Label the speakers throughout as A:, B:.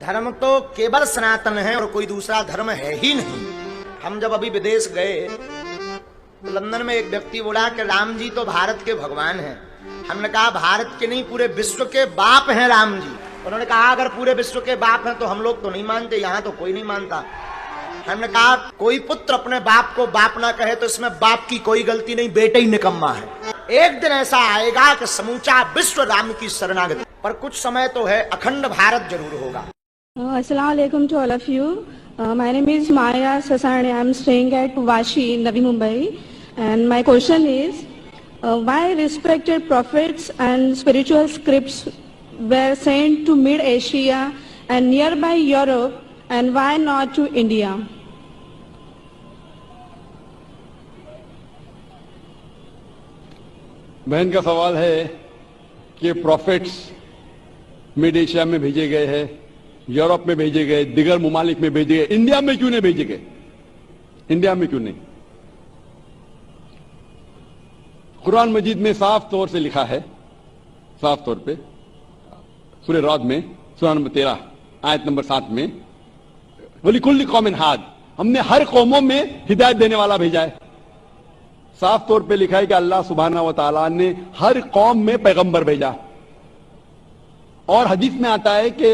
A: धर्म तो केवल सनातन है और कोई दूसरा धर्म है ही नहीं। हम जब अभी विदेश गए तो लंदन में एक व्यक्ति बोला कि राम जी तो भारत के भगवान हैं। हमने कहा भारत के नहीं, पूरे विश्व के बाप हैं राम जी। उन्होंने कहा अगर पूरे विश्व के बाप हैं तो हम लोग तो नहीं मानते, यहाँ तो कोई नहीं मानता। हमने कहा कोई पुत्र अपने बाप को बाप ना कहे तो इसमें बाप की कोई गलती नहीं, बेटे ही निकम्मा है। एक दिन ऐसा आएगा कि समूचा विश्व राम की शरणागति, पर कुछ समय तो है, अखंड भारत जरूर होगा।
B: Assalamu alaikum to all of you. My name is Maya Sasani. I am staying at Vashi, Navi Mumbai. And my question is, why respected prophets and spiritual scripts were sent to Mid-Asia and nearby Europe, and why not to India?
C: बहन का सवाल है कि profits mid Asia में भेजे गए हैं, Europe में भेजे गए, दिगर मुमालिक में भेजे गए, इंडिया में क्यों नहीं भेजे गए? इंडिया में क्यों नहीं? कुरान मजीद में साफ तौर से लिखा है, साफ तौर पे सूरह राद में सूरह नंबर 13 आयत नंबर 7 में, वलिकुल्लि कौमिन हाद, हमने हर कौमों में हिदायत देने वाला भेजा है। साफ तौर पे लिखा है कि अल्लाह सुब्हानहू व तआला ने हर कौम में पैगंबर भेजा। और हदीस में आता है कि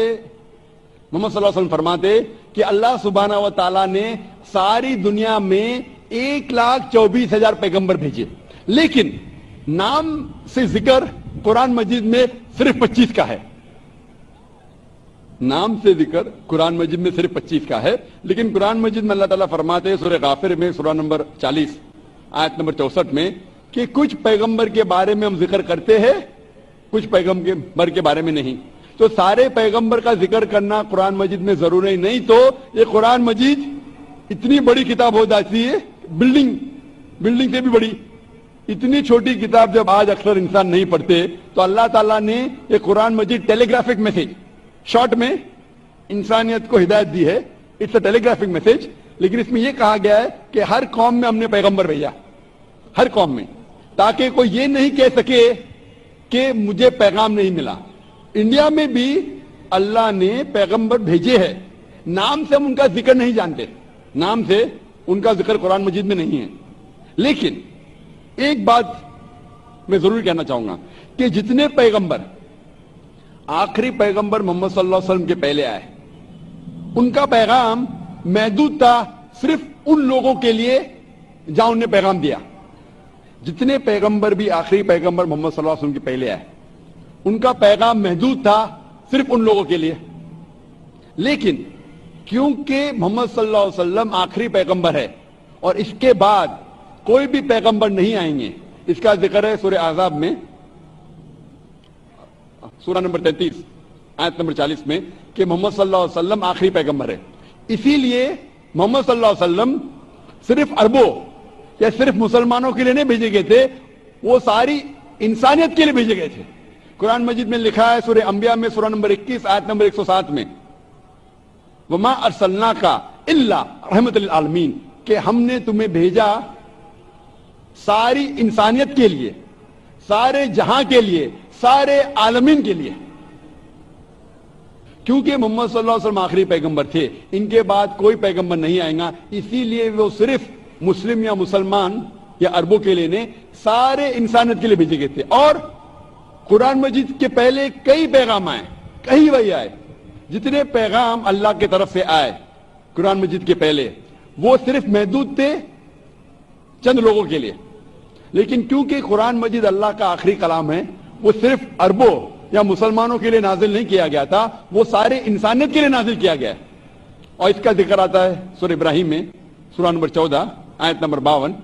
C: मोहम्मद सल्लल्लाहु अलैहि वसल्लम फरमाते कि अल्लाह सुब्हानहू व तआला ने सारी दुनिया में 1,24,000 पैगंबर भेजे, लेकिन नाम से जिक्र कुरान मजीद में सिर्फ 25 का है। नाम से जिक्र कुरान मजीद में सिर्फ 25 का है, लेकिन कुरान मजीद में अल्लाह ताला फरमाते हैं सूरह गाफिर में सूरह नंबर 40 आयत नंबर 64 में कि कुछ पैगंबर के बारे में हम जिक्र करते हैं, कुछ पैगंबर के बारे में नहीं। तो सारे पैगंबर का जिक्र करना कुरान मजीद में जरूरी नहीं, तो ये कुरान मजीद इतनी बड़ी किताब हो जाती है, बिल्डिंग से भी बड़ी। इतनी छोटी किताब जब आज अक्सर इंसान नहीं पढ़ते, तो अल्लाह ताला ने ये कुरान मजीद टेलीग्राफिक मैसेज, शॉर्ट में इंसानियत को हिदायत दी है। इट्स अ टेलीग्राफिक मैसेज, लेकिन इसमें यह कहा गया है कि हर कौम में हमने पैगंबर भेजा, हर कौम में, ताकि कोई ये नहीं कह सके कि मुझे पैगाम नहीं मिला। इंडिया में भी अल्लाह ने पैगंबर भेजे हैं, नाम से हम उनका जिक्र नहीं जानते, नाम से उनका जिक्र कुरान मजीद में नहीं है। लेकिन एक बात मैं जरूर कहना चाहूंगा कि जितने पैगंबर, आखिरी पैगंबर मोहम्मद सल्लल्लाहु अलैहि वसल्लम के पहले आए, उनका पैगाम महदूद था सिर्फ उन लोगों के लिए जहां उन्हें पैगाम दिया। जितने पैगंबर भी आखिरी पैगंबर मोहम्मद सल्लल्लाहु अलैहि वसल्लम के पहले आए, उनका पैगाम महदूद था सिर्फ उन लोगों के लिए। लेकिन क्योंकि मोहम्मद सल्लल्लाहु अलैहि वसल्लम आखिरी पैगंबर है और इसके बाद कोई भी पैगंबर नहीं आएंगे, इसका जिक्र है सूरह अहज़ाब में सूरह नंबर 33 आयत नंबर 40 में कि मोहम्मद सल्लल्लाहु अलैहि वसल्लम आखिरी पैगंबर है। इसीलिए मोहम्मद सल्लल्लाहु अलैहि वसल्लम सिर्फ अरबों या सिर्फ मुसलमानों के लिए नहीं भेजे गए थे, वो सारी इंसानियत के लिए भेजे गए थे। कुरान मजीद में लिखा है सूरह अंबिया में सूरह नंबर 21 आयत नंबर 107 में, वमा अरसलनाका इल्ला रहमतल लिल आलमीन, कि हमने तुम्हें भेजा सारी इंसानियत के लिए, सारे जहां के लिए, सारे आलमीन के लिए। क्योंकि मोहम्मद सल्लल्लाहु अलैहि वसल्लम आखिरी पैगंबर थे, इनके बाद कोई पैगंबर नहीं आएगा, इसीलिए वो सिर्फ मुस्लिम या मुसलमान या अरबों के लिए नहीं, सारे इंसानियत के लिए भेजे गए थे। और कुरान मजीद के पहले कई पैगाम आए, कई वही आए, जितने पैगाम अल्लाह की तरफ से आए कुरान मजीद के पहले, वो सिर्फ महदूद थे चंद लोगों के लिए। लेकिन क्योंकि कुरान मजीद अल्लाह का आखिरी कलाम है, वो सिर्फ अरबों या मुसलमानों के लिए नाजिल नहीं किया गया था, वो सारे इंसानियत के लिए नाजिल किया गया है। और इसका जिक्र आता है सूरह इब्राहिम में सूरह नंबर 14 आयत नंबर 52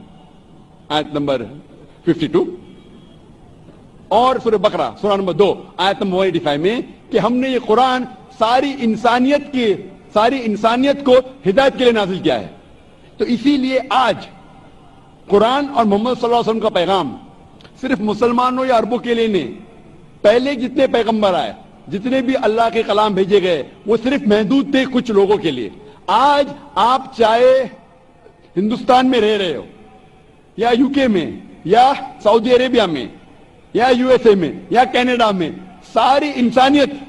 C: आयत नंबर 52, और सूरह बकरा सूरह नंबर 2 आयत नंबर 185 में कि हमने ये कुरान सारी इंसानियत को हिदायत के लिए नाजिल किया है। तो इसीलिए आज कुरान और मोहम्मद सल्लल्लाहु अलैहि वसल्लम का पैगाम सिर्फ मुसलमानों या अरबों के लिए नहीं, पहले जितने पैगंबर आए, जितने भी अल्लाह के कलाम भेजे गए, वो सिर्फ महदूद थे कुछ लोगों के लिए। आज आप चाहे हिंदुस्तान में रह रहे हो या यूके में या सऊदी अरेबिया में या यूएसए में या कनाडा में, सारी इंसानियत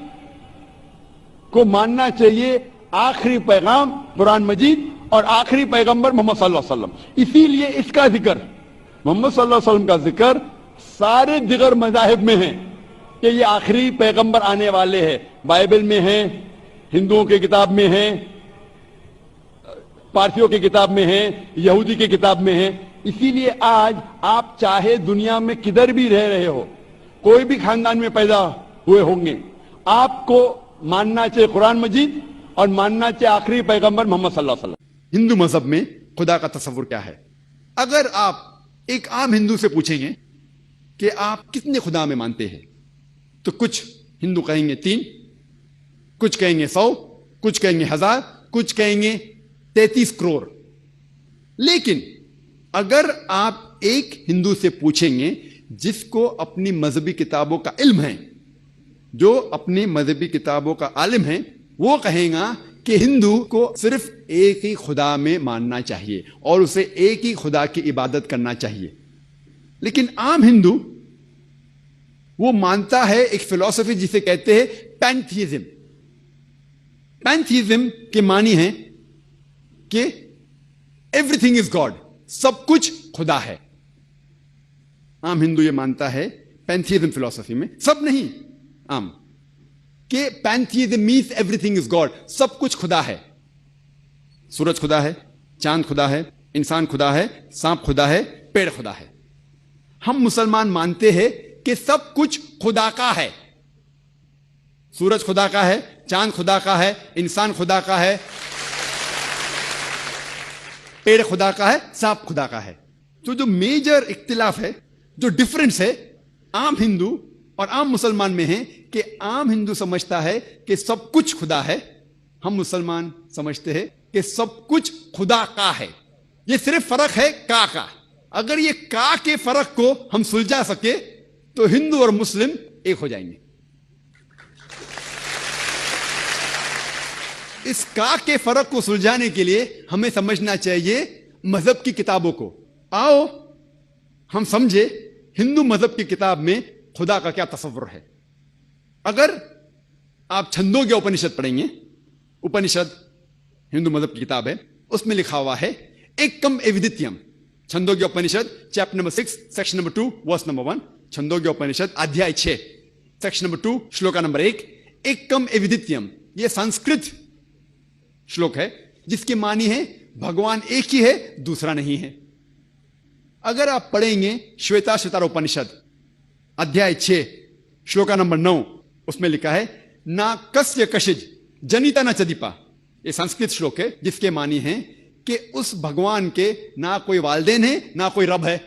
C: को मानना चाहिए आखिरी पैगाम कुरान मजीद और आखिरी पैगंबर मोहम्मद सल्लल्लाहु अलैहि वसल्लम। इसीलिए इसका जिक्र, मोहम्मद सल्लल्लाहु अलैहि वसल्लम का जिक्र सारे दिगर मज़ाहिब में है कि ये आखिरी पैगंबर आने वाले हैं। बाइबल में है, हिंदुओं की किताब में है, पारसियों की किताब में है, यहूदी की किताब में है। इसीलिए आज आप चाहे दुनिया में किधर भी रह रहे हो, कोई भी खानदान में पैदा हुए होंगे, आपको मानना चाहिए कुरान मजीद और मानना चाहिए आखिरी पैगंबर मोहम्मद सल्लल्लाहु अलैहि वसल्लम।
D: हिंदू मजहब में खुदा का तस्वुर क्या है? अगर आप एक आम हिंदू से पूछेंगे कि आप कितने खुदा में मानते हैं, तो कुछ हिंदू कहेंगे 3, कुछ कहेंगे 100, कुछ कहेंगे 1000, कुछ कहेंगे 33 करोड़। लेकिन अगर आप एक हिंदू से पूछेंगे जिसको अपनी मजहबी किताबों का इल्म है, जो अपनी मजहबी किताबों का आलिम है, वो कहेगा कि हिंदू को सिर्फ एक ही खुदा में मानना चाहिए और उसे एक ही खुदा की इबादत करना चाहिए। लेकिन आम हिंदू वो मानता है एक फिलॉसफी जिसे कहते हैं पैंथीइज्म। पैंथीइज्म के मानी है कि एवरीथिंग इज गॉड, सब कुछ खुदा है। आम हिंदू ये मानता है पैंथीइज्म फिलॉसफी में, सब नहीं, आम, कि पैंथीइज्म मीन्स एवरीथिंग इज गॉड, सब कुछ खुदा है। सूरज खुदा है, चांद खुदा है, इंसान खुदा है, सांप खुदा है, पेड़ खुदा है। हम मुसलमान मानते हैं कि सब कुछ खुदा का है। सूरज खुदा का है, चांद खुदा का है, इंसान खुदा का है, पेड़ खुदा का है, सांप खुदा का है। तो जो मेजर इख्तिलाफ है, जो डिफरेंस है आम हिंदू और आम मुसलमान में है कि आम हिंदू समझता है कि सब कुछ खुदा है, हम मुसलमान समझते हैं कि सब कुछ खुदा का है। ये सिर्फ फर्क है का। अगर ये का के फर्क को हम सुलझा सके तो हिंदू और मुस्लिम एक हो जाएंगे। इस का के फर्क को सुलझाने के लिए हमें समझना चाहिए मजहब की किताबों को। आओ हम समझे हिंदू मजहब की किताब में खुदा का क्या तस्वुर है। अगर आप छंदोग्य उपनिषद पढ़ेंगे, उपनिषद हिंदू मजहब की किताब है, उसमें लिखा हुआ है एकम एविदित्यम। Chandogya Upanishad chapter number 6 section number 2 verse number 1। Chandogya Upanishad अध्याय 6 सेक्शन नंबर 2 श्लोका नंबर 1। एकम एविदित्यम, यह संस्कृत श्लोक है जिसकी मानी है भगवान एक ही है, दूसरा नहीं है। अगर आप पढ़ेंगे श्वेता श्वेतार उपनिषद अध्याय 6 श्लोका नंबर 9, उसमें लिखा है ना कस्य कशिज जनिता न चदीपा। यह संस्कृत श्लोक है जिसके मानी है कि उस भगवान के ना कोई वालदेन है, ना कोई रब है,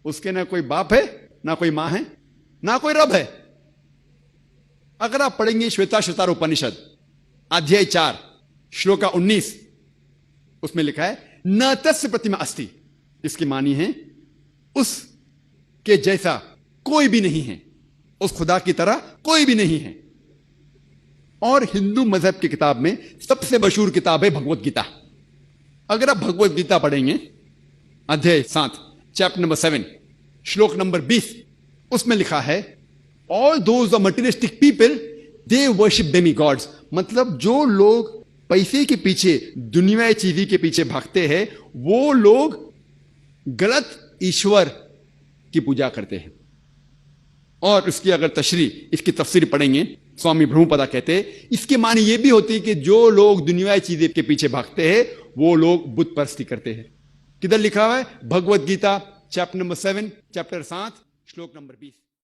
D: उसके ना कोई बाप है, ना कोई मां है, ना कोई रब है। अगर आप पढ़ेंगे श्वेता श्वेतार उपनिषद अध्याय 4 श्लोका 19, उसमें लिखा है न तस्य प्रतिमा अस्ति। इसकी मानी है उसके जैसा कोई भी नहीं है, उस खुदा की तरह कोई भी नहीं है। और हिंदू मजहब की किताब में सबसे मशहूर किताब है भगवत गीता। अगर आप भगवत गीता पढ़ेंगे अध्याय 7 चैप्टर नंबर 7 श्लोक नंबर 20, उसमें लिखा है all those are materialistic people they worship demigods. मतलब जो लोग पैसे के पीछे, दुनियाई चीज़ी के पीछे भागते हैं, वो लोग गलत ईश्वर की पूजा करते हैं। और इसकी अगर इसकी तफसीर पढ़ेंगे, स्वामी ब्रह्मपदा कहते हैं इसकी मानी ये भी होती है कि जो लोग दुनियाई चीजें के पीछे भागते हैं वो लोग बुत परस्ती करते हैं। किधर लिखा हुआ है? Bhagavad Gita chapter number 7 chapter 7 श्लोक नंबर 20।